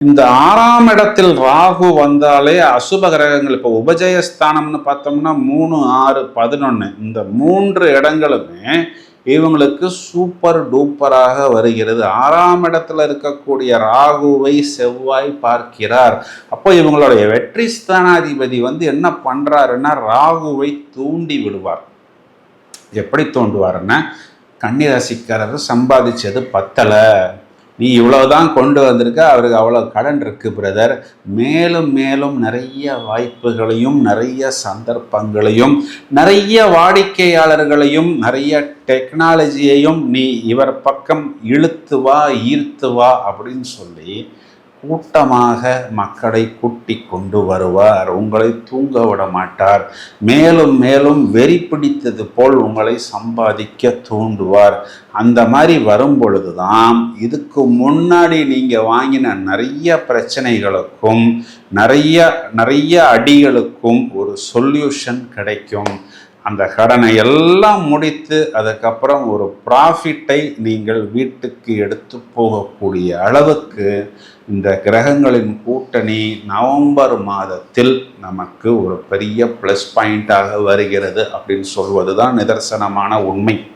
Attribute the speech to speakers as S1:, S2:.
S1: இந்த 6ஆம் இடத்தில் ராகு வந்தாலே அசுப கிரகங்கள். இப்போ உபஜயஸ்தானம்னு பார்த்தோம்னா 3, 6, 11 இந்த 3 இடங்களுமே இவங்களுக்கு சூப்பர் டூப்பராக வருகிறது. 6ஆம் இடத்துல இருக்கக்கூடிய ராகுவை செவ்வாய் பார்க்கிறார். அப்போ இவங்களுடைய வெற்றி ஸ்தானாதிபதி என்ன பண்றாருன்னா ராகுவை தூண்டி விடுவார். எப்படி தூண்டுவாருன்னா, கன்னிராசிக்காரர் சம்பாதிச்சது பத்தலை, நீ இவ்வளவுதான் கொண்டு வந்திருக்க, அவருக்கு அவ்வளோ கடன் இருக்கு பிரதர், மேலும் மேலும் நிறைய வாய்ப்புகளையும் நிறைய சந்தர்ப்பங்களையும் நிறைய வாடிக்கையாளர்களையும் நிறைய டெக்னாலஜியையும் நீ இவர் பக்கம் இழுத்து வா ஈர்த்து வா அப்படின்னு சொல்லி கூட்டமாக மக்களை கூட்டி கொண்டு வருவார். உங்களை தூங்க விட மாட்டார். மேலும் மேலும் வெறி பிடித்தது போல் உங்களை சம்பாதிக்க தூண்டுவார். அந்த மாதிரி வரும் பொழுதுதான் இதுக்கு முன்னாடி நீங்க வாங்கின நிறைய பிரச்சனைகளுக்கும் நிறைய அடிகளுக்கும் ஒரு சொல்யூஷன் கிடைக்கும். அந்த கடனை எல்லாம் முடித்து அதுக்கப்புறம் ஒரு ப்ராஃபிட்டை நீங்கள் வீட்டுக்கு எடுத்து போகக்கூடிய அளவுக்கு இந்த கிரகங்களின் கூட்டணி நவம்பர் மாதத்தில் நமக்கு ஒரு பெரிய ப்ளஸ் பாயிண்டாக வருகிறது அப்படின்னு சொல்வது தான் நிதர்சனமான உண்மை.